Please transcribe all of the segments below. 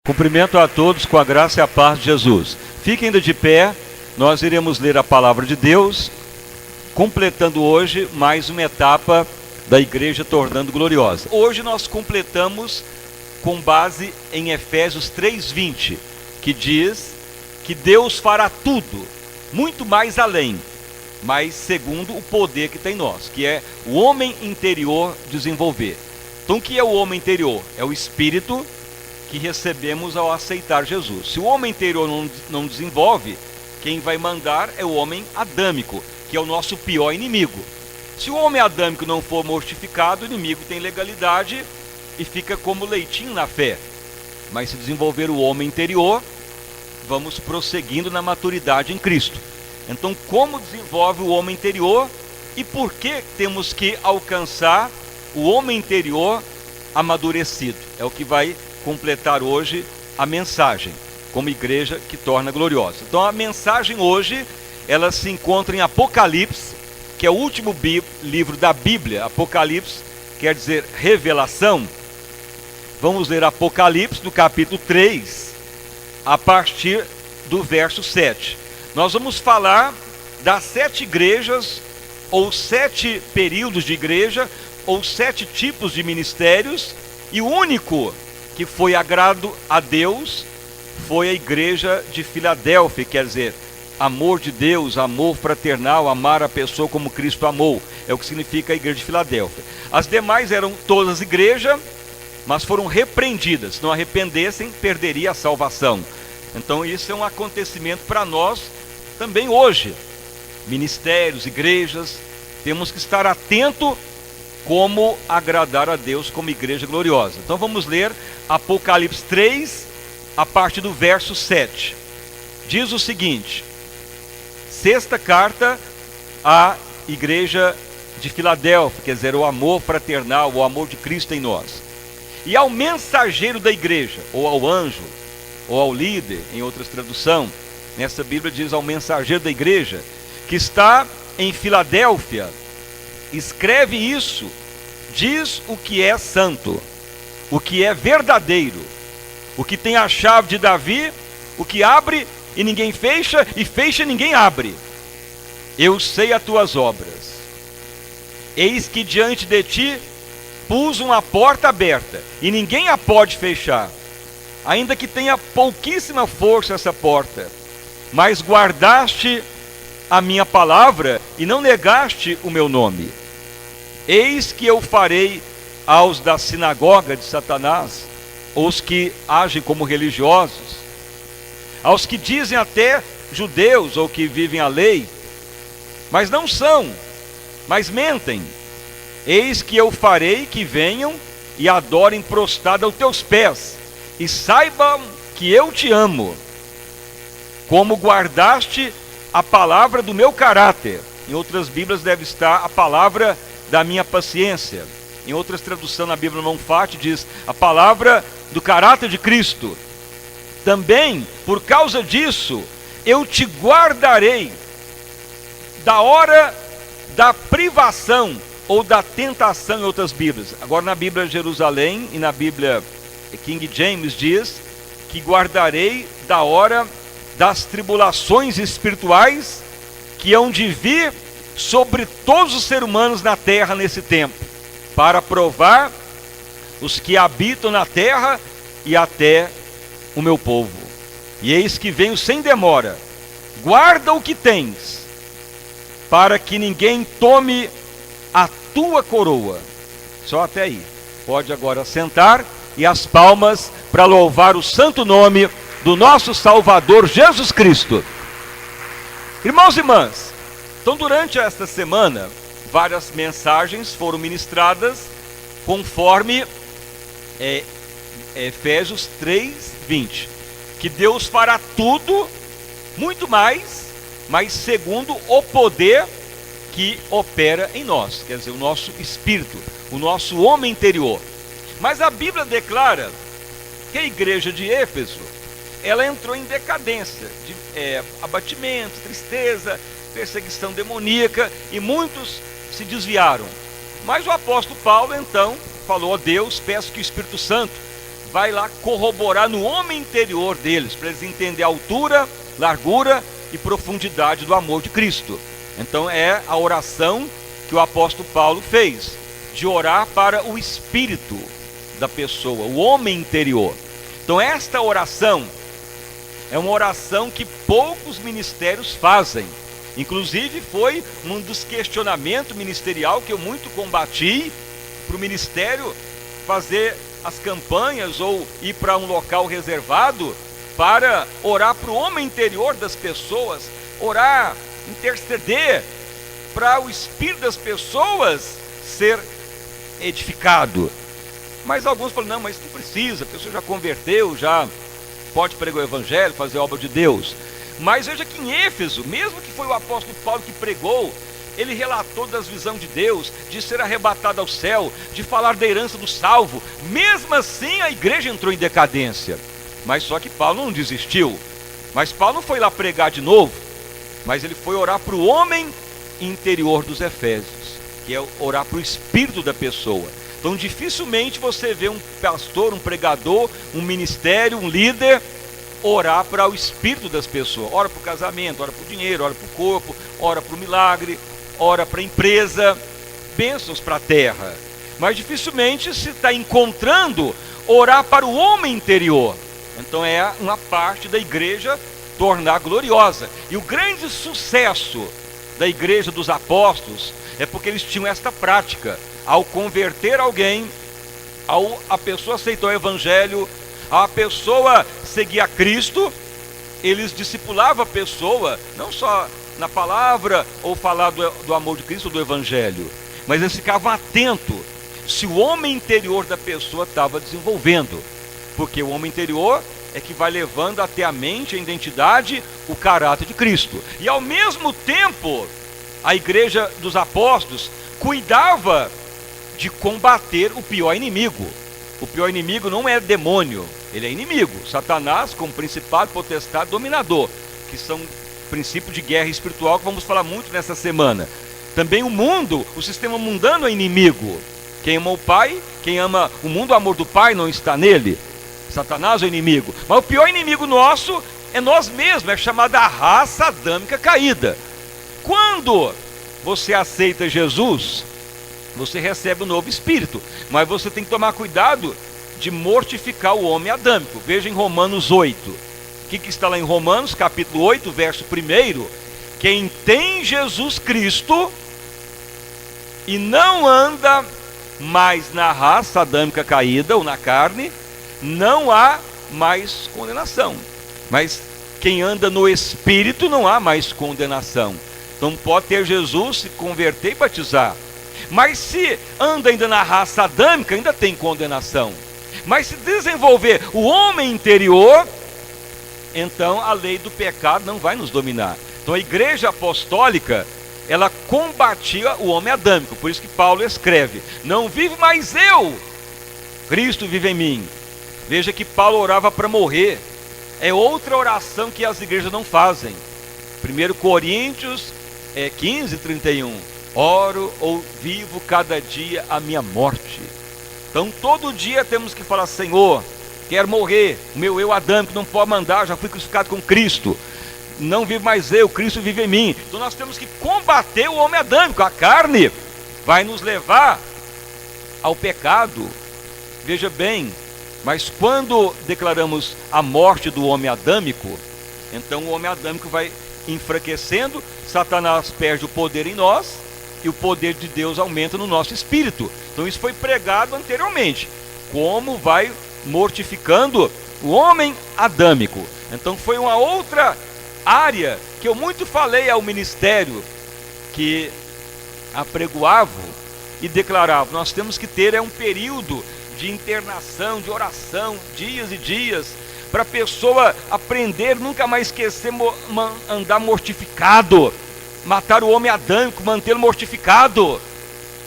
Cumprimento a todos com a graça e a paz de Jesus. Fiquem ainda de pé, nós iremos ler a palavra de Deus, completando hoje mais uma etapa da igreja tornando gloriosa. Hoje nós completamos com base em Efésios 3:20, que diz que Deus fará tudo, muito mais além, mas segundo o poder que tem em nós, que é o homem interior desenvolver. Então o que é o homem interior? É o espírito que recebemos ao aceitar Jesus. Se o homem interior não desenvolve, quem vai mandar é o homem adâmico, que é o nosso pior inimigo. Se o homem adâmico não for mortificado, o inimigo tem legalidade e fica como leitinho na fé. Mas se desenvolver o homem interior, vamos prosseguindo na maturidade em Cristo. Então, como desenvolve o homem interior e por que temos que alcançar o homem interior amadurecido? É o que vai completar hoje a mensagem, como igreja que torna gloriosa. Então a mensagem hoje, ela se encontra em Apocalipse, que é o último livro da Bíblia. Apocalipse quer dizer revelação. Vamos ler Apocalipse no capítulo 3, a partir do verso 7. Nós vamos falar das 7 igrejas, ou 7 períodos de igreja, ou 7 tipos de ministérios, e o único que foi agrado a Deus foi a igreja de Filadélfia, quer dizer, amor de Deus, amor fraternal, amar a pessoa como Cristo amou, é o que significa a igreja de Filadélfia. As demais eram todas igrejas, mas foram repreendidas. Se não arrependessem, perderia a salvação. Então isso é um acontecimento para nós também hoje. Ministérios, igrejas, temos que estar atento como agradar a Deus como igreja gloriosa. Então vamos ler Apocalipse 3, a partir do verso 7. Diz o seguinte: sexta carta à igreja de Filadélfia, quer dizer, o amor fraternal, o amor de Cristo em nós. E ao mensageiro da igreja, ou ao anjo, ou ao líder, em outras traduções, nessa Bíblia diz ao mensageiro da igreja, que está em Filadélfia, escreve isso, diz o que é santo, o que é verdadeiro, o que tem a chave de Davi, o que abre e ninguém fecha, e fecha e ninguém abre. Eu sei as tuas obras. Eis que diante de ti pus uma porta aberta, e ninguém a pode fechar, ainda que tenha pouquíssima força essa porta. Mas guardaste a minha palavra e não negaste o meu nome. Eis que eu farei aos da sinagoga de Satanás, os que agem como religiosos, aos que dizem até judeus ou que vivem a lei, mas não são, mas mentem. Eis que eu farei que venham e adorem prostrado aos teus pés, e saibam que eu te amo, como guardaste a palavra do meu caráter. Em outras Bíblias deve estar a palavra da minha paciência. Em outras traduções na Bíblia não fate diz a palavra do caráter de Cristo. Também por causa disso eu te guardarei da hora da privação ou da tentação, em outras Bíblias. Agora na Bíblia Jerusalém e na Bíblia King James diz que guardarei da hora das tribulações espirituais que hão de vir sobre todos os seres humanos na terra nesse tempo, para provar os que habitam na terra e até o meu povo. E eis que venho sem demora. Guarda o que tens, para que ninguém tome a tua coroa. Só até aí. Pode agora sentar e as palmas para louvar o santo nome do nosso Salvador Jesus Cristo. Irmãos e irmãs, então durante esta semana, várias mensagens foram ministradas conforme Efésios 3:20, que Deus fará tudo, muito mais, mas segundo o poder que opera em nós, quer dizer, o nosso espírito, o nosso homem interior. Mas a Bíblia declara que a igreja de Éfeso, ela entrou em decadência, de abatimento, tristeza, perseguição demoníaca, e muitos se desviaram. Mas o apóstolo Paulo então falou: ó Deus, peço que o Espírito Santo vai lá corroborar no homem interior deles, para eles entenderem a altura, largura e profundidade do amor de Cristo. Então é a oração que o apóstolo Paulo fez, de orar para o espírito da pessoa, o homem interior. Então esta oração é uma oração que poucos ministérios fazem. Inclusive foi um dos questionamentos ministerial que eu muito combati, para o ministério fazer as campanhas ou ir para um local reservado para orar para o homem interior das pessoas, orar, interceder para o espírito das pessoas ser edificado. Mas alguns falam, não, mas não precisa, a pessoa já converteu, já pode pregar o evangelho, fazer a obra de Deus. Mas veja que em Éfeso, mesmo que foi o apóstolo Paulo que pregou, ele relatou das visões de Deus, de ser arrebatado ao céu, de falar da herança do salvo. Mesmo assim a igreja entrou em decadência. Mas só que Paulo não desistiu. Mas Paulo não foi lá pregar de novo, mas ele foi orar para o homem interior dos Efésios, que é orar para o espírito da pessoa. Então dificilmente você vê um pastor, um pregador, um ministério, um líder orar para o espírito das pessoas. Ora para o casamento, ora para o dinheiro, ora para o corpo, ora para o milagre, ora para a empresa, bênçãos para a terra. Mas dificilmente se está encontrando orar para o homem interior. Então é uma parte da igreja tornar gloriosa. E o grande sucesso da igreja dos apóstolos é porque eles tinham esta prática. Ao converter alguém, a pessoa aceitou o evangelho, a pessoa seguia a Cristo, eles discipulavam a pessoa, não só na palavra ou falar do amor de Cristo, do evangelho, mas eles ficavam atentos se o homem interior da pessoa estava desenvolvendo, porque o homem interior é que vai levando até a mente, a identidade, o caráter de Cristo. E ao mesmo tempo, a igreja dos apóstolos cuidava de combater o pior inimigo. O pior inimigo não é demônio, ele é inimigo. Satanás como principado, potestade, dominador, que são princípios de guerra espiritual que vamos falar muito nessa semana. Também o mundo, o sistema mundano é inimigo. Quem ama o pai, quem ama o mundo, o amor do pai não está nele. Satanás é o inimigo. Mas o pior inimigo nosso é nós mesmos, é chamada a raça adâmica caída. Quando você aceita Jesus, você recebe um novo espírito, mas você tem que tomar cuidado de mortificar o homem adâmico. Veja em Romanos 8, o que está lá em Romanos, capítulo 8, verso 1, quem tem Jesus Cristo e não anda mais na raça adâmica caída, ou na carne, não há mais condenação. Mas quem anda no Espírito não há mais condenação. Então pode ter Jesus, se converter e batizar. Mas se anda ainda na raça adâmica, ainda tem condenação. Mas se desenvolver o homem interior, então a lei do pecado não vai nos dominar. Então a igreja apostólica, ela combatia o homem adâmico. Por isso que Paulo escreve, não vivo mais eu, Cristo vive em mim. Veja que Paulo orava para morrer. É outra oração que as igrejas não fazem. 1 Coríntios 15, 31. Oro ou vivo cada dia a minha morte. Então todo dia temos que falar, Senhor, quero morrer, o meu eu adâmico não pode mandar, já fui crucificado com Cristo. Não vivo mais eu, Cristo vive em mim. Então nós temos que combater o homem adâmico. A carne vai nos levar ao pecado. Veja bem, mas quando declaramos a morte do homem adâmico, então o homem adâmico vai enfraquecendo, Satanás perde o poder em nós e o poder de Deus aumenta no nosso espírito. Então isso foi pregado anteriormente, como vai mortificando o homem adâmico. Então foi uma outra área que eu muito falei ao ministério, que apregoava e declarava, nós temos que ter um período de internação, de oração, dias e dias, para a pessoa aprender, nunca mais esquecer, andar mortificado, matar o homem adâmico, mantê-lo mortificado.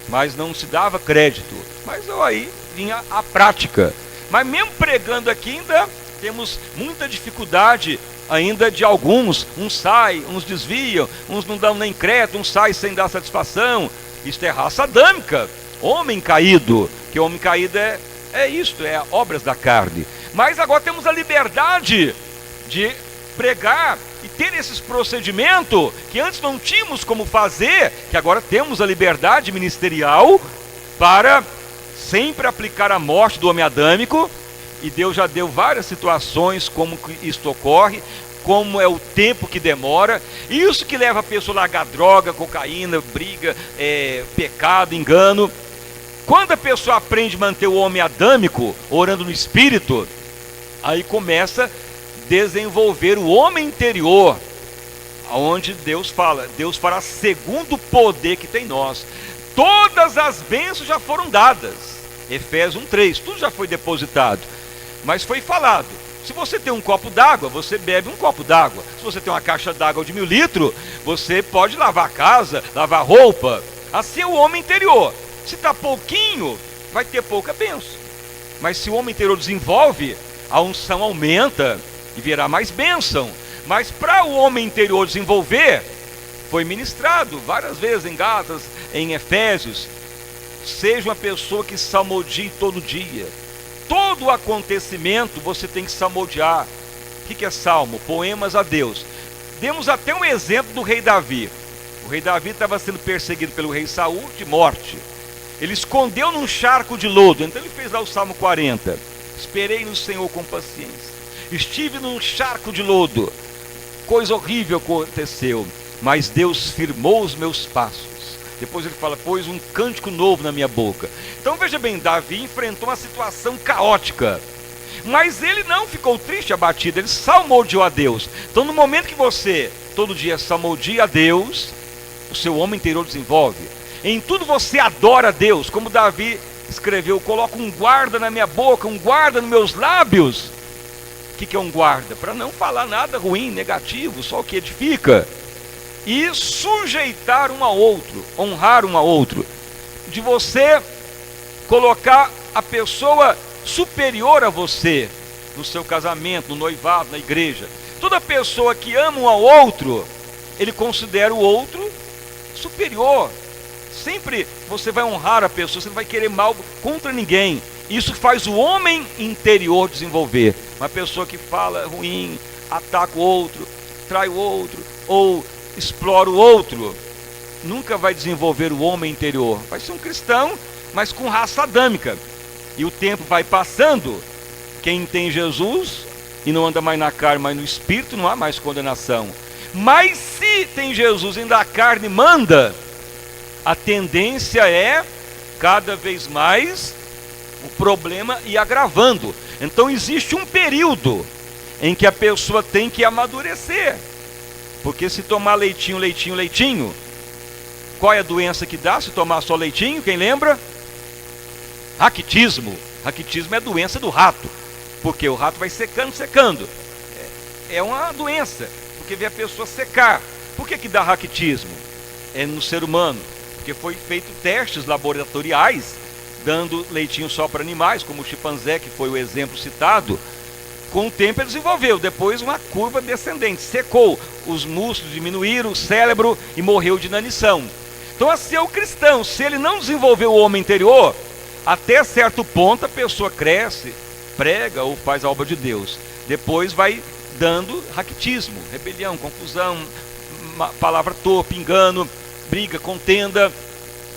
Mas não se dava crédito. Mas aí vinha a prática. Mas mesmo pregando aqui ainda temos muita dificuldade ainda de alguns. Uns saem, uns desviam, uns não dão nem crédito, uns saem sem dar satisfação. Isto é raça adâmica, homem caído. Que homem caído é É isto, é obras da carne. Mas agora temos a liberdade de pregar e ter esses procedimentos que antes não tínhamos como fazer, que agora temos a liberdade ministerial para sempre aplicar a morte do homem adâmico. E Deus já deu várias situações como que isto ocorre, como é o tempo que demora, isso que leva a pessoa a largar droga, cocaína, briga, pecado, engano. Quando a pessoa aprende a manter o homem adâmico, orando no Espírito, aí começa a desenvolver o homem interior, onde Deus fala, Deus fará segundo o poder que tem em nós. Todas as bênçãos já foram dadas, Efésios 1:3, tudo já foi depositado, mas foi falado, se você tem um copo d'água, você bebe um copo d'água. Se você tem uma caixa d'água de 1000 litros, você pode lavar a casa, lavar roupa. Assim é o homem interior. Se está pouquinho, vai ter pouca bênção. Mas se o homem interior desenvolve, a unção aumenta e virá mais bênção. Mas para o homem interior desenvolver, foi ministrado várias vezes em Gálatas, em Efésios, seja uma pessoa que salmodie todo dia. Todo acontecimento você tem que salmodiar. O que é salmo? Poemas a Deus. Demos até um exemplo do rei Davi. O rei Davi estava sendo perseguido pelo rei Saul de morte. Ele escondeu num charco de lodo. Então ele fez lá o Salmo 40. Esperei no Senhor com paciência. Estive num charco de lodo. Coisa horrível aconteceu. Mas Deus firmou os meus passos. Depois ele fala, pôs um cântico novo na minha boca. Então veja bem, Davi enfrentou uma situação caótica. Mas ele não ficou triste, abatido. Ele salmodiou a Deus. Então no momento que você, todo dia, salmodia a Deus, o seu homem interior desenvolve. Em tudo você adora a Deus. Como Davi escreveu, coloco um guarda na minha boca, um guarda nos meus lábios. O que é um guarda? Para não falar nada ruim, negativo, só o que edifica. E sujeitar um ao outro, honrar um ao outro, de você colocar a pessoa superior a você, no seu casamento, no noivado, na igreja. Toda pessoa que ama um ao outro, ele considera o outro superior. Sempre você vai honrar a pessoa, você não vai querer mal contra ninguém. Isso faz o homem interior desenvolver. Uma pessoa que fala ruim, ataca o outro, trai o outro, ou explora o outro, nunca vai desenvolver o homem interior. Vai ser um cristão, mas com raça adâmica. E o tempo vai passando, quem tem Jesus e não anda mais na carne, mas no Espírito, não há mais condenação. Mas se tem Jesus e ainda a carne manda, a tendência é cada vez mais o problema ir agravando. Então existe um período em que a pessoa tem que amadurecer. Porque se tomar leitinho, qual é a doença que dá se tomar só leitinho? Quem lembra? Raquitismo. Raquitismo é a doença do rato. Porque o rato vai secando. É uma doença. Porque vê a pessoa secar. Por que dá raquitismo? É no ser humano. Porque foi feito testes laboratoriais, dando leitinho só para animais, como o chimpanzé, que foi o exemplo citado. Com o tempo ele desenvolveu, depois uma curva descendente, secou, os músculos diminuíram, o cérebro e morreu de inanição. Então assim é o cristão, se ele não desenvolver o homem interior, até certo ponto a pessoa cresce, prega ou faz a obra de Deus. Depois vai dando raquitismo, rebelião, confusão, palavra torpe, engano, briga, contenda,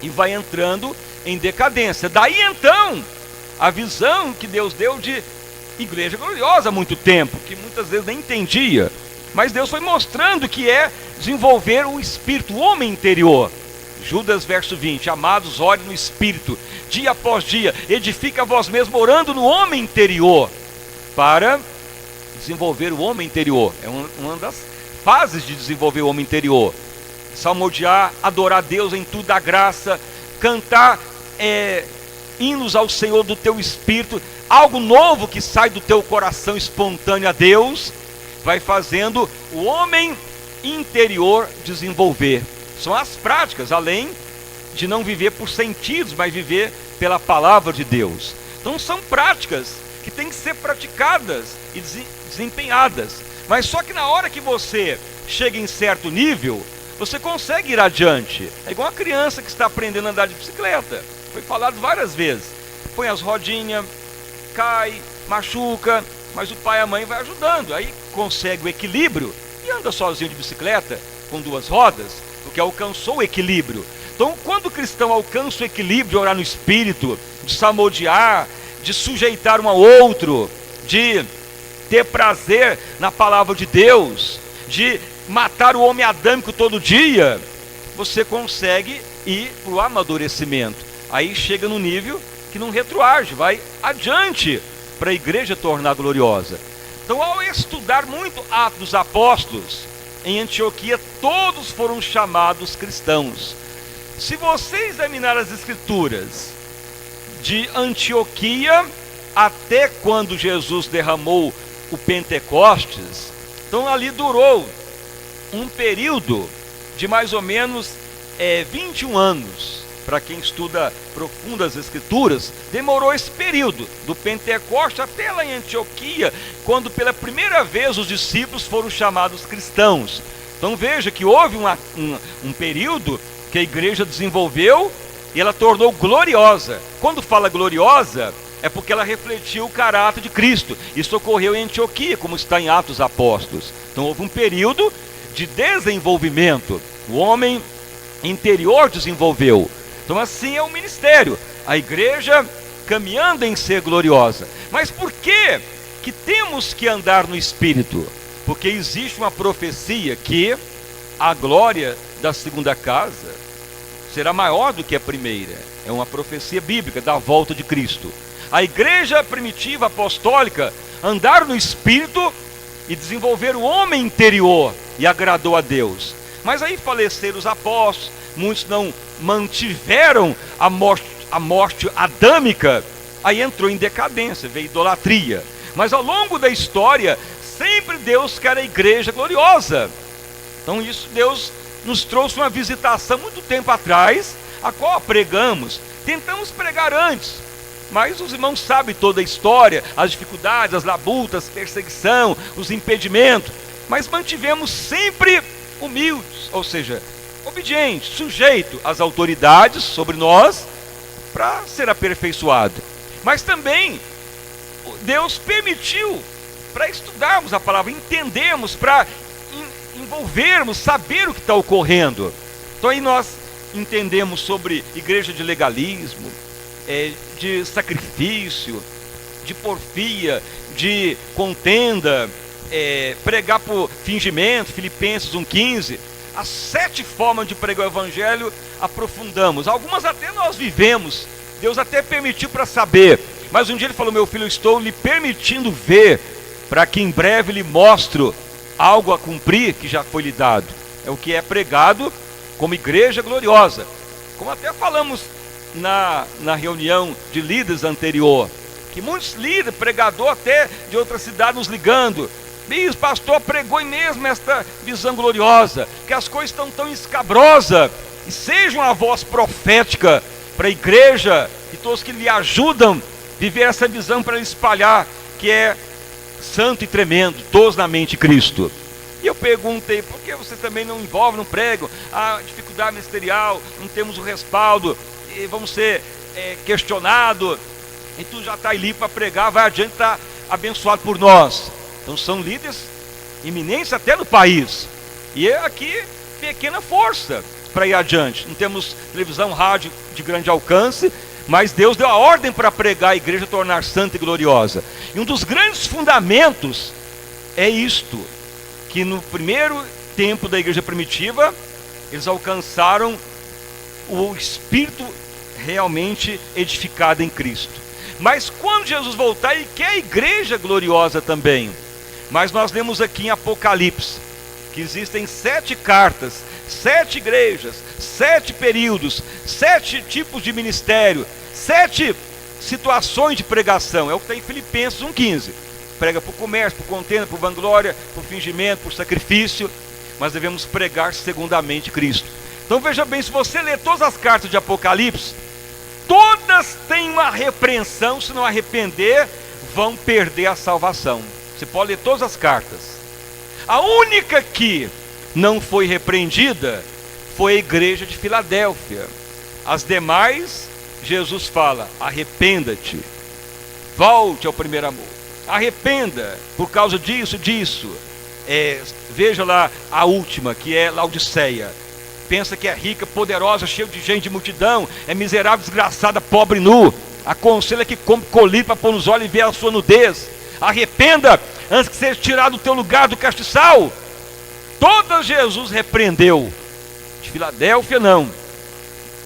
e vai entrando em decadência. Daí então, a visão que Deus deu de igreja gloriosa há muito tempo, que muitas vezes nem entendia, mas Deus foi mostrando que é desenvolver o espírito, o homem interior. Judas verso 20, amados, ore no espírito, dia após dia, edifica a vós mesmo, orando no homem interior, para desenvolver o homem interior. É uma das fases de desenvolver o homem interior. Salmodiar, adorar a Deus em tudo da graça, cantar hinos ao Senhor do teu espírito, algo novo que sai do teu coração espontâneo a Deus, vai fazendo o homem interior desenvolver. São as práticas, além de não viver por sentidos, mas viver pela palavra de Deus. Então são práticas que têm que ser praticadas e desempenhadas. Mas só que na hora que você chega em certo nível, você consegue ir adiante. É igual uma criança que está aprendendo a andar de bicicleta. Foi falado várias vezes. Põe as rodinhas, cai, machuca, mas o pai e a mãe vai ajudando, aí consegue o equilíbrio e anda sozinho de bicicleta, com 2 rodas, porque alcançou o equilíbrio. Então, quando o cristão alcança o equilíbrio de orar no Espírito, de salmodiar, de sujeitar um ao outro, de ter prazer na palavra de Deus, de matar o homem adâmico todo dia, você consegue ir para o amadurecimento. Aí chega no nível que não retroage, vai adiante para a igreja tornar gloriosa. Então, ao estudar muito Atos dos Apóstolos, em Antioquia todos foram chamados cristãos. Se você examinar as escrituras de Antioquia até quando Jesus derramou o Pentecostes, então ali durou um período de mais ou menos 21 anos. Para quem estuda profundo as escrituras, demorou esse período, do Pentecostes até lá em Antioquia, quando pela primeira vez os discípulos foram chamados cristãos. Então veja que houve um período que a igreja desenvolveu e ela tornou gloriosa. Quando fala gloriosa, é porque ela refletiu o caráter de Cristo. Isso ocorreu em Antioquia, como está em Atos dos Apóstolos. Então houve um período de desenvolvimento. O homem interior desenvolveu. Então assim é o ministério, a igreja caminhando em ser gloriosa. Mas por que temos que andar no Espírito? Porque existe uma profecia que a glória da segunda casa será maior do que a primeira. É uma profecia bíblica da volta de Cristo. A igreja primitiva apostólica andar no Espírito e desenvolver o homem interior, e agradou a Deus. Mas aí faleceram os apóstolos, muitos não mantiveram a morte adâmica, aí entrou em decadência, veio idolatria. Mas ao longo da história, sempre Deus quer a igreja gloriosa. Então isso, Deus nos trouxe uma visitação muito tempo atrás, a qual pregamos, tentamos pregar antes, mas os irmãos sabem toda a história, as dificuldades, as labutas, perseguição, os impedimentos, mas mantivemos sempre humildes, ou seja, obediente, sujeito às autoridades sobre nós, para ser aperfeiçoado. Mas também Deus permitiu para estudarmos a palavra, entendermos, para envolvermos, saber o que está ocorrendo. Então aí nós entendemos sobre igreja de legalismo, de sacrifício, de porfia, de contenda, pregar por fingimento, Filipenses 1,15. As 7 formas de pregar o evangelho aprofundamos. Algumas até nós vivemos, Deus até permitiu para saber. Mas um dia ele falou: meu filho, eu estou lhe permitindo ver, para que em breve lhe mostro algo a cumprir que já foi lhe dado. É o que é pregado como igreja gloriosa. Como até falamos na reunião de líderes anterior, que muitos líderes, pregador até de outra cidade nos ligando: Bispo, pastor, pregou mesmo esta visão gloriosa, que as coisas estão tão escabrosas, e seja uma voz profética para a igreja e todos que lhe ajudam a viver essa visão para espalhar, que é santo e tremendo, todos na mente de Cristo. E eu perguntei: por que você também não envolve, não pregam? A dificuldade ministerial, não temos o respaldo, e vamos ser questionados, e tu já está ali para pregar, vai adiante, está abençoado por nós. Então são líderes eminentes até no país, e é aqui pequena força para ir adiante. Não temos televisão, rádio de grande alcance, mas Deus deu a ordem para pregar a igreja tornar santa e gloriosa. E um dos grandes fundamentos é isto, que no primeiro tempo da igreja primitiva, eles alcançaram o Espírito realmente edificado em Cristo. Mas quando Jesus voltar, Ele quer a igreja gloriosa também. Mas nós lemos aqui em Apocalipse, que existem 7 cartas, 7 igrejas, 7 períodos, 7 tipos de ministério, 7 situações de pregação. É o que está em Filipenses 1,15. Prega por comércio, por contenda, por vanglória, por fingimento, por sacrifício. Mas devemos pregar segundamente Cristo. Então veja bem, se você ler todas as cartas de Apocalipse, todas têm uma repreensão. Se não arrepender, vão perder a salvação. Você pode ler todas as cartas. A única que não foi repreendida foi a igreja de Filadélfia. As demais, Jesus fala: arrependa-te. Volte ao primeiro amor. Arrependa por causa disso. Veja lá a última, que é Laodiceia. Pensa que é rica, poderosa, cheia de gente, de multidão. É miserável, desgraçada, pobre, nu. Aconselha que come colírio para pôr nos olhos e ver a sua nudez. Arrependa antes que seja tirado do teu lugar do castiçal. Todas Jesus repreendeu. De Filadélfia não.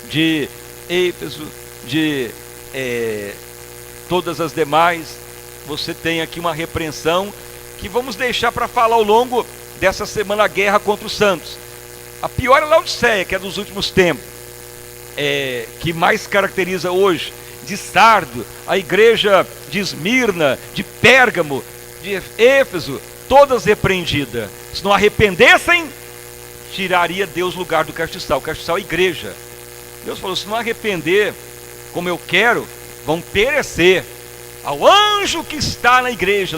De Éfeso, de todas as demais. Você tem aqui uma repreensão que vamos deixar para falar ao longo dessa semana, a guerra contra os santos. A pior é Laodiceia, que é dos últimos tempos, que mais caracteriza hoje, de Sardo, a igreja de Esmirna, de Pérgamo, de Éfeso, todas repreendidas. Se não arrependessem, tiraria Deus o lugar do castiçal. O castiçal é a igreja. Deus falou, se não arrepender como eu quero, vão perecer. Ao anjo que está na igreja,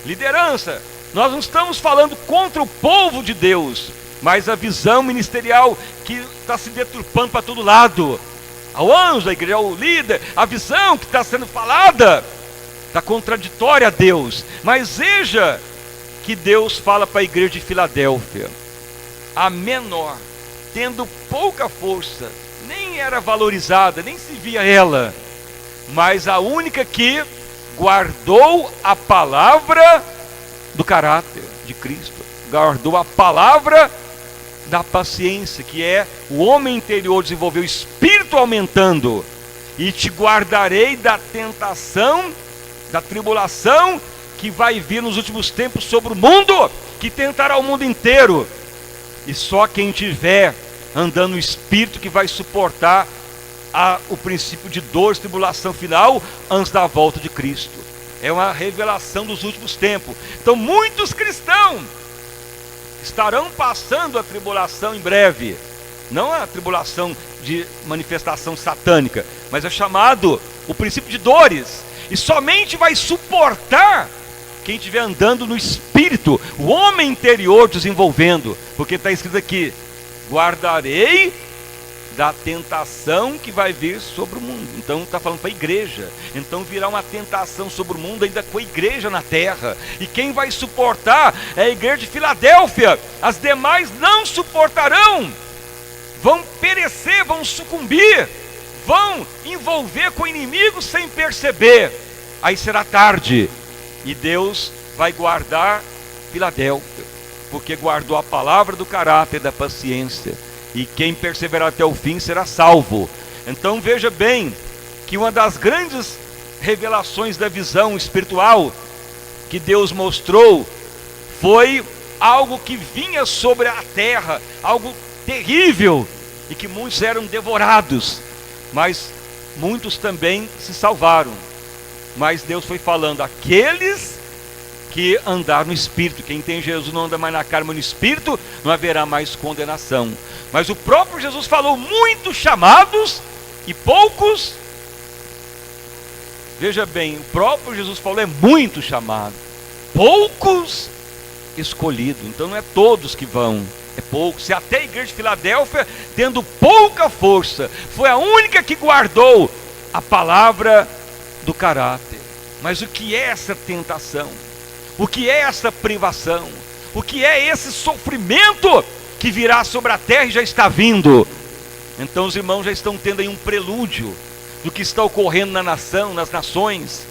liderança, nós não estamos falando contra o povo de Deus, mas a visão ministerial que está se deturpando para todo lado. Ao anjo da igreja, ao líder, a visão que está sendo falada está contraditória a Deus. Mas veja que Deus fala para a igreja de Filadélfia, a menor, tendo pouca força, nem era valorizada, nem se via ela, mas a única que guardou a palavra do caráter de Cristo, guardou a palavra da paciência, que é o homem interior desenvolveu o espírito aumentando, e te guardarei da tentação, da tribulação que vai vir nos últimos tempos sobre o mundo, que tentará o mundo inteiro, e só quem tiver andando no espírito que vai suportar o princípio de dor e tribulação final antes da volta de Cristo. É uma revelação dos últimos tempos. Então muitos cristãos estarão passando a tribulação em breve, não a tribulação de manifestação satânica, mas é chamado o princípio de dores, e somente vai suportar quem estiver andando no espírito, o homem interior desenvolvendo, porque está escrito aqui, guardarei da tentação que vai vir sobre o mundo. Então está falando para a igreja. Então virá uma tentação sobre o mundo ainda com a igreja na terra, e quem vai suportar é a igreja de Filadélfia. As demais não suportarão, vão perecer, vão sucumbir, vão envolver com o inimigo sem perceber. Aí será tarde, e Deus vai guardar Filadélfia, porque guardou a palavra do caráter, da paciência, e quem perseverar até o fim será salvo. Então veja bem que uma das grandes revelações da visão espiritual que Deus mostrou foi algo que vinha sobre a terra, algo terrível, e que muitos eram devorados, mas muitos também se salvaram. Mas Deus foi falando, aqueles que andar no Espírito, quem tem Jesus não anda mais na carne, mas no Espírito, não haverá mais condenação. Mas o próprio Jesus falou, muitos chamados e poucos. Veja bem, o próprio Jesus falou, é muito chamado, poucos escolhidos. Então não é todos que vão, é poucos. Se até a igreja de Filadélfia, tendo pouca força, foi a única que guardou a palavra do caráter. Mas o que é essa tentação? O que é essa privação? O que é esse sofrimento que virá sobre a terra e já está vindo? Então os irmãos já estão tendo aí um prelúdio do que está ocorrendo na nação, nas nações.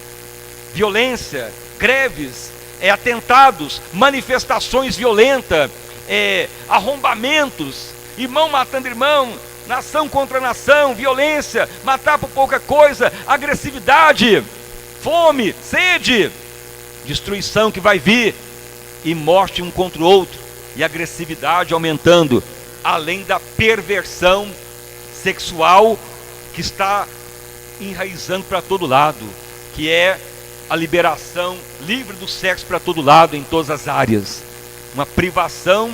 Violência, greves, atentados, manifestações violentas, arrombamentos, irmão matando irmão, nação contra nação, violência, matar por pouca coisa, agressividade, fome, sede, destruição que vai vir, e morte um contra o outro, e agressividade aumentando, além da perversão sexual que está enraizando para todo lado, que é a liberação livre do sexo para todo lado, em todas as áreas, uma privação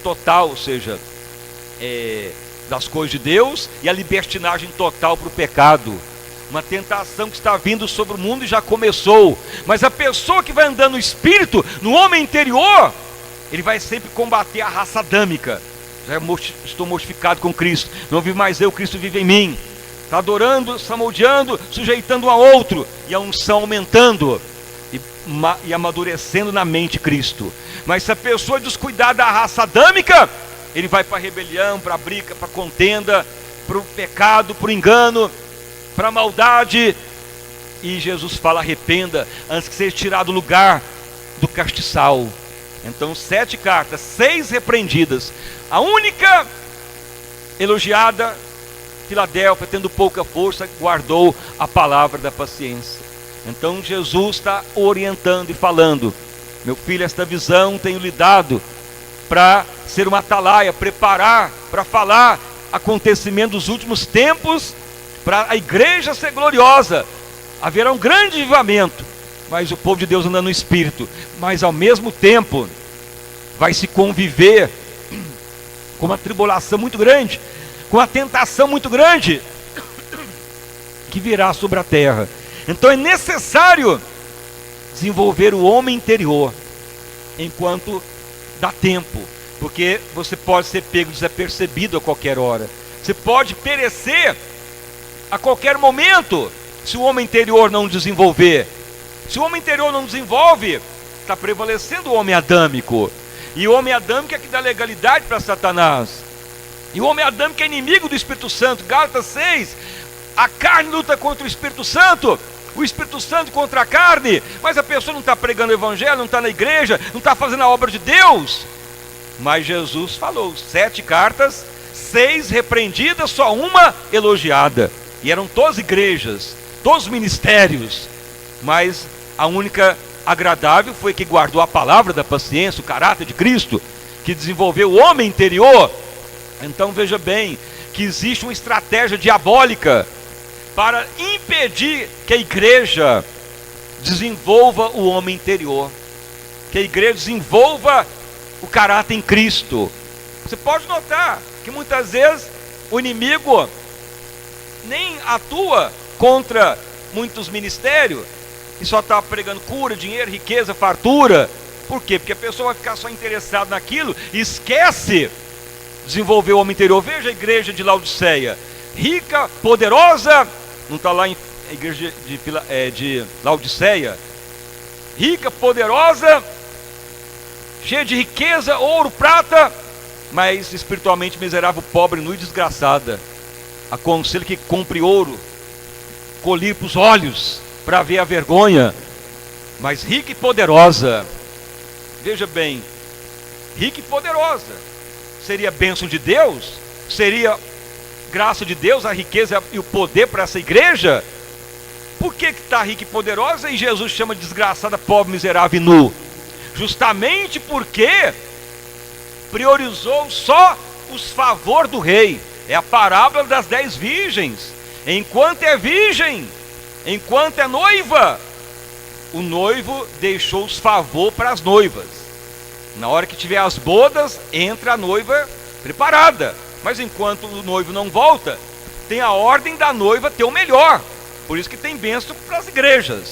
total, ou seja, das coisas de Deus, e a libertinagem total para o pecado. Uma tentação que está vindo sobre o mundo e já começou. Mas a pessoa que vai andando no espírito, no homem interior, ele vai sempre combater a raça adâmica. Já estou mortificado com Cristo, não vivo mais eu, Cristo vive em mim. está adorando, salmodiando, sujeitando um a outro, e a unção aumentando e amadurecendo na mente Cristo. Mas se a pessoa descuidar da raça adâmica, ele vai para a rebelião, para a briga, para a contenda, para o pecado, para o engano, para a maldade. E Jesus fala: arrependa antes que seja tirado o lugar do castiçal. Então 7 cartas, 6 repreendidas. A única elogiada, Filadélfia, tendo pouca força, guardou a palavra da paciência. Então Jesus está orientando e falando: meu filho, esta visão tenho lhe dado para ser uma atalaia, preparar para falar acontecimento dos últimos tempos, para a igreja ser gloriosa. Haverá um grande avivamento, mas o povo de Deus anda no Espírito, mas ao mesmo tempo vai se conviver com uma tribulação muito grande, com uma tentação muito grande que virá sobre a terra. Então é necessário desenvolver o homem interior enquanto dá tempo, porque você pode ser pego desapercebido a qualquer hora, você pode perecer a qualquer momento se o homem interior não desenvolver. Se o homem interior não desenvolve, está prevalecendo o homem adâmico, e o homem adâmico é que dá legalidade para Satanás, e o homem adâmico é inimigo do Espírito Santo. Gálatas 6, a carne luta contra o Espírito Santo contra a carne, mas a pessoa não está pregando o evangelho, não está na igreja, não está fazendo a obra de Deus. Mas Jesus falou: 7 cartas, 6 repreendidas, só uma elogiada, e eram todas igrejas, todos ministérios, mas a única agradável foi que guardou a palavra da paciência, o caráter de Cristo, que desenvolveu o homem interior. Então veja bem, que existe uma estratégia diabólica para impedir que a igreja desenvolva o homem interior, que a igreja desenvolva o caráter em Cristo. Você pode notar que muitas vezes o inimigo nem atua contra muitos ministérios, e só está pregando cura, dinheiro, riqueza, fartura. Por quê? Porque a pessoa vai ficar só interessada naquilo e esquece desenvolver o homem interior. Veja a igreja de Laodiceia, rica, poderosa, não está lá em a igreja de Laodiceia, rica, poderosa, cheia de riqueza, ouro, prata, mas espiritualmente miserável, pobre, nu e desgraçada. Aconselho que compre ouro, colírio para os olhos, para ver a vergonha, mas rica e poderosa. Veja bem, rica e poderosa, seria bênção de Deus? Seria graça de Deus, a riqueza e o poder para essa igreja? Por que está rica e poderosa e Jesus chama de desgraçada, pobre, miserável e nu? Justamente porque priorizou só os favores do rei. É a parábola das 10 virgens. Enquanto é virgem, enquanto é noiva, o noivo deixou os favores para as noivas. Na hora que tiver as bodas, entra a noiva preparada. Mas enquanto o noivo não volta, tem a ordem da noiva ter o melhor. Por isso que tem bênção para as igrejas,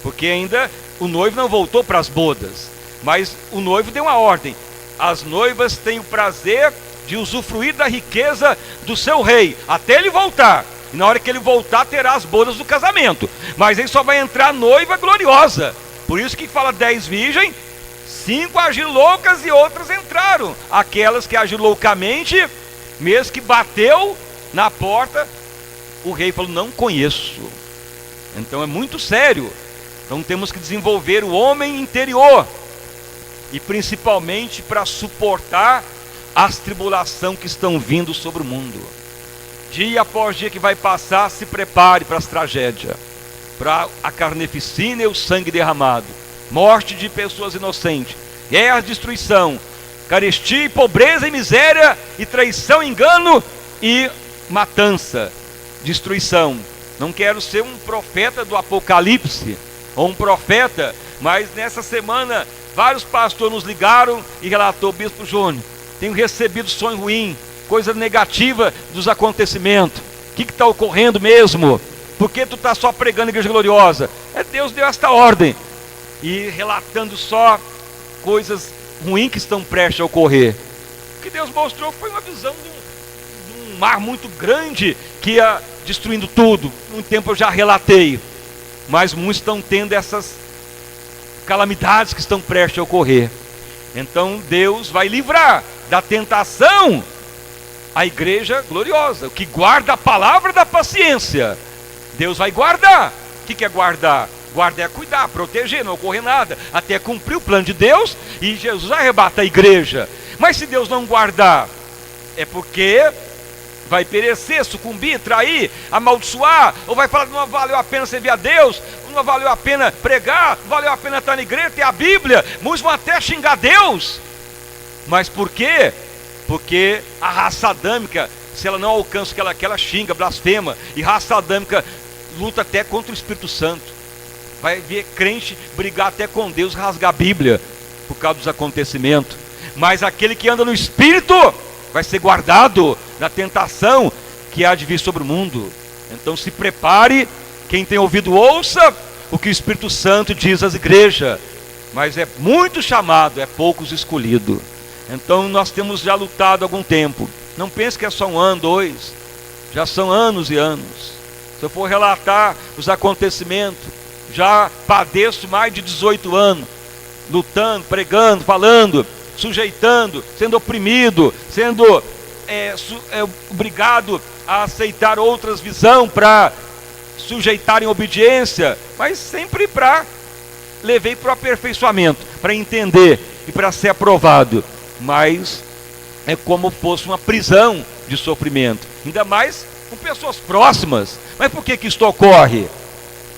porque ainda o noivo não voltou para as bodas, mas o noivo deu uma ordem: as noivas têm o prazer de usufruir da riqueza do seu rei, até ele voltar. E na hora que ele voltar, terá as bodas do casamento, mas aí só vai entrar a noiva gloriosa. Por isso que fala 10 virgens, 5 agiram loucas e outras entraram. Aquelas que agiram loucamente, mesmo que bateu na porta, o rei falou: não conheço. Então é muito sério. Então temos que desenvolver o homem interior, e principalmente para suportar as tribulações que estão vindo sobre o mundo. Dia após dia que vai passar, se prepare para as tragédias, para a carneficina e o sangue derramado, morte de pessoas inocentes, guerra, destruição, carestia, pobreza e miséria, e traição, engano e matança, destruição. Não quero ser um profeta do Apocalipse, ou um profeta, mas nessa semana vários pastores nos ligaram e relatou: Bispo Júnior, tenho recebido sonho ruim, coisa negativa dos acontecimentos. O que está ocorrendo mesmo? Por que tu está só pregando a igreja gloriosa? Deus deu esta ordem, e relatando só coisas ruins que estão prestes a ocorrer. O que Deus mostrou foi uma visão de um mar muito grande que ia destruindo tudo. Um tempo eu já relatei, mas muitos estão tendo essas calamidades que estão prestes a ocorrer. Então Deus vai livrar da tentação a igreja gloriosa, o que guarda a palavra da paciência. Deus vai guardar. O que é guardar? Guardar é cuidar, proteger, não ocorrer nada, até cumprir o plano de Deus e Jesus arrebata a igreja. Mas se Deus não guardar, é porque vai perecer, sucumbir, trair, amaldiçoar, ou vai falar que não valeu a pena servir a Deus, não valeu a pena pregar, não valeu a pena estar na igreja, ter a Bíblia. Muitos vão até xingar Deus. Mas por quê? Porque a raça adâmica, se ela não alcança o que ela quer, ela xinga, blasfema. E raça adâmica luta até contra o Espírito Santo. Vai ver crente brigar até com Deus, rasgar a Bíblia por causa dos acontecimentos. Mas aquele que anda no Espírito vai ser guardado da tentação que há de vir sobre o mundo. Então se prepare, quem tem ouvido ouça o que o Espírito Santo diz às igrejas. Mas é muito chamado, é poucos escolhidos. Então nós temos já lutado há algum tempo. Não pense que é só um ano, 2. Já são anos e anos. Se eu for relatar os acontecimentos, já padeço mais de 18 anos, lutando, pregando, falando, sujeitando, sendo oprimido, sendo obrigado a aceitar outras visões para sujeitar em obediência, mas sempre levei para o aperfeiçoamento, para entender e para ser aprovado. Mas é como fosse uma prisão de sofrimento, ainda mais com pessoas próximas. Mas por que isso ocorre?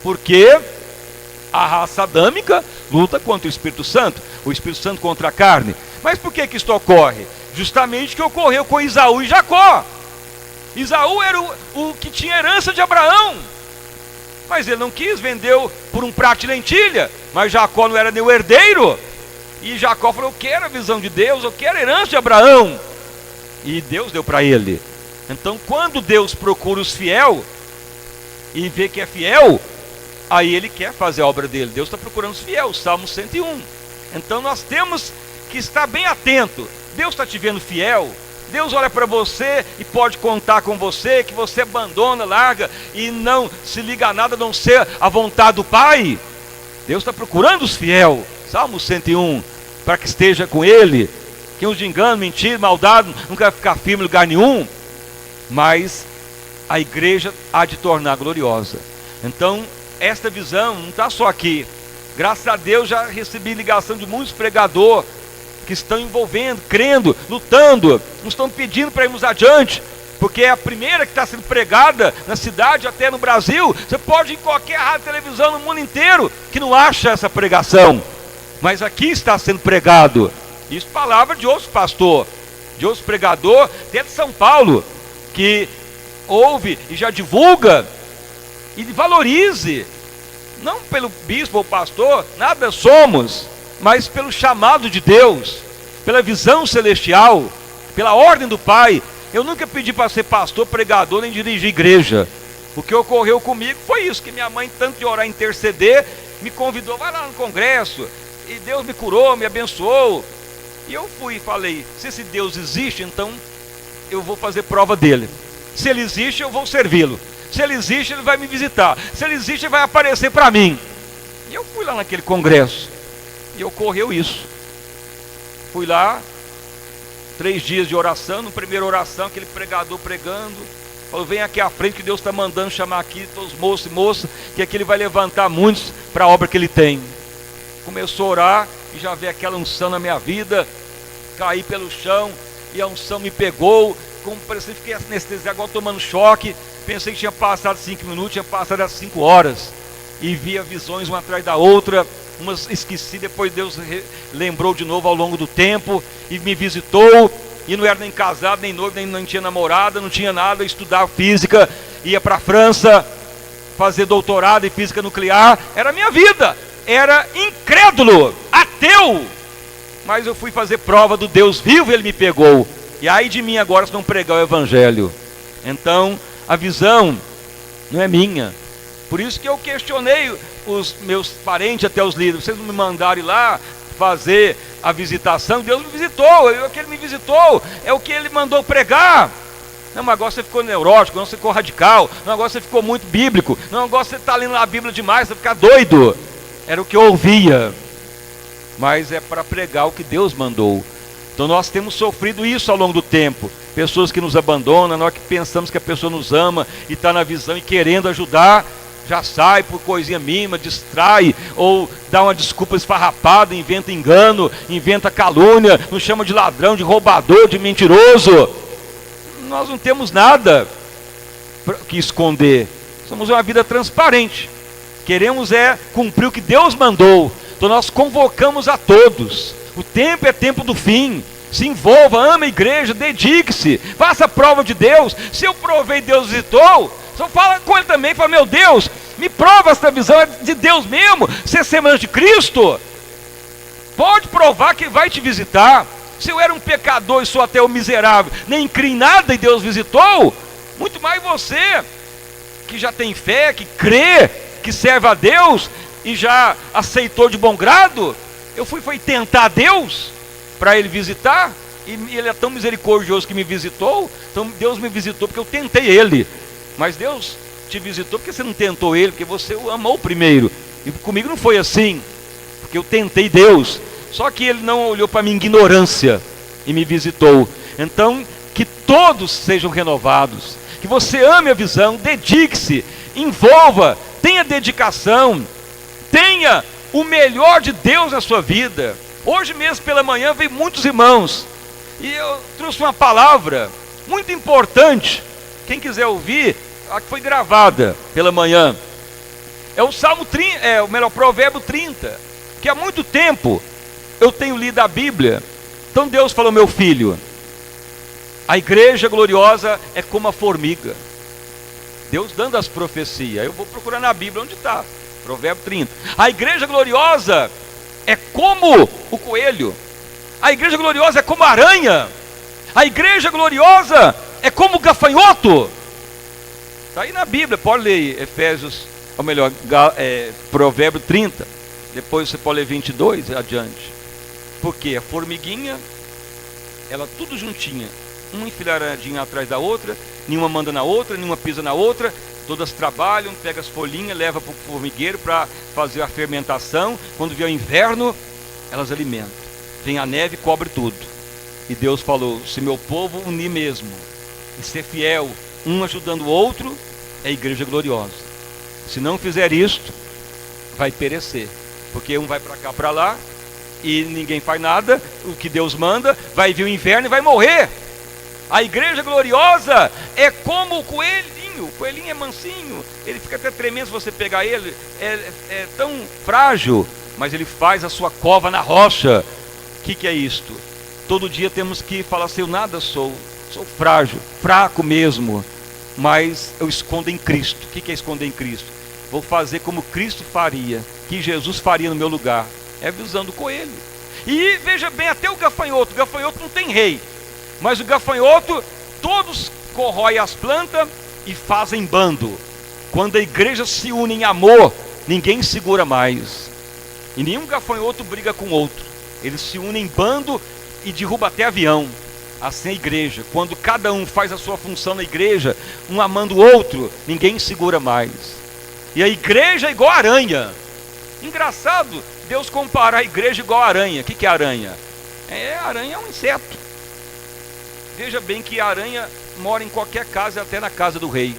Porque a raça adâmica luta contra o Espírito Santo contra a carne. Mas por que isso ocorre? Justamente o que ocorreu com Esaú e Jacó. Esaú era o que tinha herança de Abraão, mas ele não quis, vendeu por um prato de lentilha. Mas Jacó não era nem o herdeiro. E Jacó falou: eu quero a visão de Deus, eu quero a herança de Abraão. E Deus deu para ele. Então quando Deus procura os fiel e vê que é fiel, aí ele quer fazer a obra dele. Deus está procurando os fiel, Salmo 101. Então nós temos que estar bem atento. Deus está te vendo fiel. Deus olha para você e pode contar com você, que você abandona, larga e não se liga a nada a não ser a vontade do Pai. Deus está procurando os fiel, Salmo 101, para que esteja com Ele. Que uns de engano, mentira, maldade, nunca vai ficar firme em lugar nenhum. Mas a igreja há de tornar gloriosa. Então esta visão não está só aqui. Graças a Deus já recebi ligação de muitos pregadores que estão envolvendo, crendo, lutando, nos estão pedindo para irmos adiante, porque é a primeira que está sendo pregada na cidade, até no Brasil. Você pode ir em qualquer rádio, televisão no mundo inteiro que não acha essa pregação, mas aqui está sendo pregado. Isso palavra de outros pastores, de outros pregadores, até de São Paulo, que ouve e já divulga e valorize, não pelo bispo ou pastor, nada somos, mas pelo chamado de Deus, pela visão celestial, pela ordem do Pai. Eu nunca pedi para ser pastor, pregador, nem dirigir igreja. O que ocorreu comigo foi isso, que minha mãe, tanto de orar e interceder, me convidou: vai lá no congresso, e Deus me curou, me abençoou. E eu fui e falei: se esse Deus existe, então eu vou fazer prova dele. Se ele existe, eu vou servi-lo. Se ele existe, ele vai me visitar. Se ele existe, ele vai aparecer para mim. E eu fui lá naquele congresso. E ocorreu isso. Fui lá, 3 dias de oração. Na primeira oração, aquele pregador pregando, falou: vem aqui à frente que Deus está mandando chamar aqui todos os moços e moças, que aqui ele vai levantar muitos para a obra que ele tem. Começou a orar e já veio aquela unção na minha vida. Caí pelo chão e a unção me pegou. Como parecia, fiquei anestesiado, igual tomando choque. Pensei que tinha passado 5 minutos, tinha passado as 5 horas. E via visões uma atrás da outra. Umas esqueci, depois Deus lembrou de novo ao longo do tempo e me visitou. E não era nem casado, nem noivo, nem tinha namorada, não tinha nada. Estudar física, ia para a França fazer doutorado em física nuclear. Era a minha vida. Era incrédulo, ateu. Mas eu fui fazer prova do Deus vivo e ele me pegou. E aí de mim agora se não pregar o evangelho. Então a visão não é minha. Por isso que eu questionei os meus parentes, até os líderes: vocês não me mandaram ir lá fazer a visitação? Deus me visitou, é o que ele me visitou, é o que ele mandou pregar. Não, mas agora você ficou neurótico, não, você ficou radical, não, agora você ficou muito bíblico, não, agora você está lendo a Bíblia demais, você vai ficar doido. Era o que eu ouvia. Mas é para pregar o que Deus mandou. Então nós temos sofrido isso ao longo do tempo. Pessoas que nos abandonam, nós que pensamos que a pessoa nos ama e está na visão e querendo ajudar, já sai por coisinha mínima, distrai, ou dá uma desculpa esfarrapada, inventa engano, inventa calúnia, nos chama de ladrão, de roubador, de mentiroso. Nós não temos nada que esconder. Somos uma vida transparente. Queremos cumprir o que Deus mandou. Então nós convocamos a todos. O tempo é tempo do fim. Se envolva, ama a igreja, dedique-se, faça a prova de Deus. Se eu provei, Deus visitou, então fala com ele também, fala, meu Deus, me prova essa visão, é de Deus mesmo, ser semelhante de Cristo. Pode provar que vai te visitar. Se eu era um pecador e sou até um miserável, nem criei em nada e Deus visitou, muito mais você, que já tem fé, que crê, que serve a Deus e já aceitou de bom grado. Eu fui tentar Deus para Ele visitar, e Ele é tão misericordioso que me visitou. Então Deus me visitou porque eu tentei Ele, mas Deus te visitou porque você não tentou Ele, porque você o amou primeiro. E comigo não foi assim, porque eu tentei Deus, só que Ele não olhou para minha ignorância e me visitou. Então que todos sejam renovados, que você ame a visão, dedique-se, envolva, tenha dedicação, tenha o melhor de Deus na sua vida. Hoje mesmo pela manhã veio muitos irmãos e eu trouxe uma palavra muito importante. Quem quiser ouvir, a que foi gravada pela manhã, é o Salmo 30, o Provérbio 30, que há muito tempo eu tenho lido a Bíblia. Então Deus falou, meu filho, a igreja gloriosa é como a formiga. Deus dando as profecias. Eu vou procurar na Bíblia onde está. Provérbio 30. A igreja gloriosa é como o coelho. A igreja gloriosa é como a aranha. A igreja gloriosa é como o gafanhoto. Está aí na Bíblia, pode ler Efésios, ou melhor, Provérbio 30. Depois você pode ler 22 adiante. Porque a formiguinha, ela tudo juntinha, uma enfileiradinha atrás da outra, nenhuma manda na outra, nenhuma pisa na outra, todas trabalham, pega as folhinhas, leva para o formigueiro para fazer a fermentação. Quando vier o inverno, elas alimentam. Vem a neve e cobre tudo. E Deus falou, se meu povo unir mesmo e ser fiel, um ajudando o outro, é a igreja gloriosa. Se não fizer isto, vai perecer, porque um vai para cá, para lá, e ninguém faz nada, o que Deus manda, vai vir o inverno e vai morrer. A igreja gloriosa é como o coelhinho. O coelhinho é mansinho, ele fica até tremendo se você pegar ele, é tão frágil, mas ele faz a sua cova na rocha. O que é isto? Todo dia temos que falar assim, eu nada sou frágil, fraco mesmo, mas eu escondo em Cristo. O que é esconder em Cristo? Vou fazer como Cristo faria, que Jesus faria no meu lugar. É a visão do coelho. E veja bem, até o gafanhoto não tem rei, mas o gafanhoto, todos corroem as plantas e fazem bando. Quando a igreja se une em amor, ninguém segura mais, e nenhum gafanhoto briga com outro. Eles se unem em bando e derrubam até avião. Assim a igreja, quando cada um faz a sua função na igreja, um amando o outro, ninguém segura mais. E a igreja é igual a aranha. Engraçado Deus comparar a igreja igual a aranha. O que é aranha? A aranha é um inseto. Veja bem que a aranha mora em qualquer casa, até na casa do rei.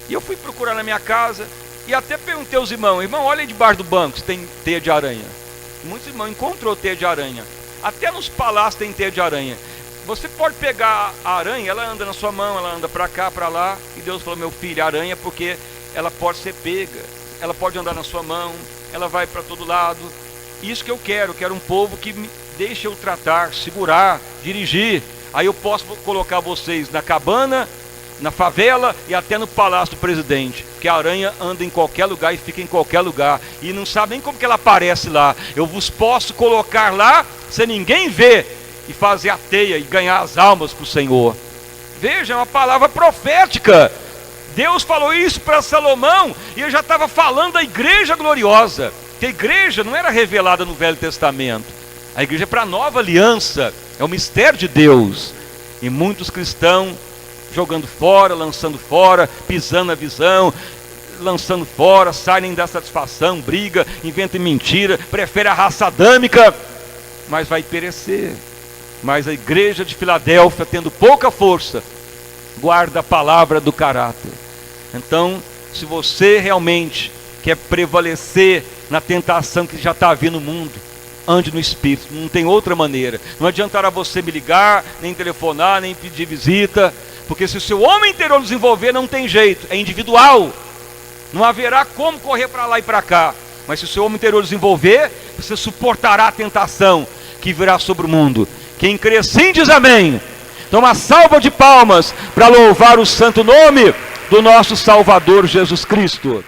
E eu fui procurar na minha casa e até perguntei aos irmãos, olha aí debaixo do banco se tem teia de aranha. Muitos irmãos encontrou teia de aranha. Até nos palácios tem teia de aranha. Você pode pegar a aranha, ela anda na sua mão, ela anda para cá, para lá. E Deus falou, meu filho, a aranha, porque ela pode ser pega, ela pode andar na sua mão, ela vai para todo lado. Isso que eu quero um povo que me deixe eu tratar, segurar, dirigir. Aí eu posso colocar vocês na cabana, na favela e até no palácio do presidente, porque a aranha anda em qualquer lugar e fica em qualquer lugar, e não sabe nem como que ela aparece lá. Eu vos posso colocar lá, sem ninguém ver, e fazer a teia e ganhar as almas para o Senhor. Veja, é uma palavra profética. Deus falou isso para Salomão, e ele já estava falando da igreja gloriosa, que a igreja não era revelada no Velho Testamento. A igreja é para a nova aliança, é o mistério de Deus. E muitos cristãos jogando fora, lançando fora, pisando na visão, lançando fora, sai nem dá satisfação, briga, inventa mentira, prefere a raça adâmica, mas vai perecer. Mas a igreja de Filadélfia, tendo pouca força, guarda a palavra do caráter. Então, se você realmente quer prevalecer na tentação que já está vindo no mundo, ande no Espírito, não tem outra maneira. Não adiantará você me ligar, nem telefonar, nem pedir visita, porque se o seu homem interior desenvolver, não tem jeito, é individual, não haverá como correr para lá e para cá. Mas se o seu homem interior desenvolver, você suportará a tentação que virá sobre o mundo. Quem crê sim diz amém. Então uma salva de palmas para louvar o santo nome do nosso Salvador Jesus Cristo.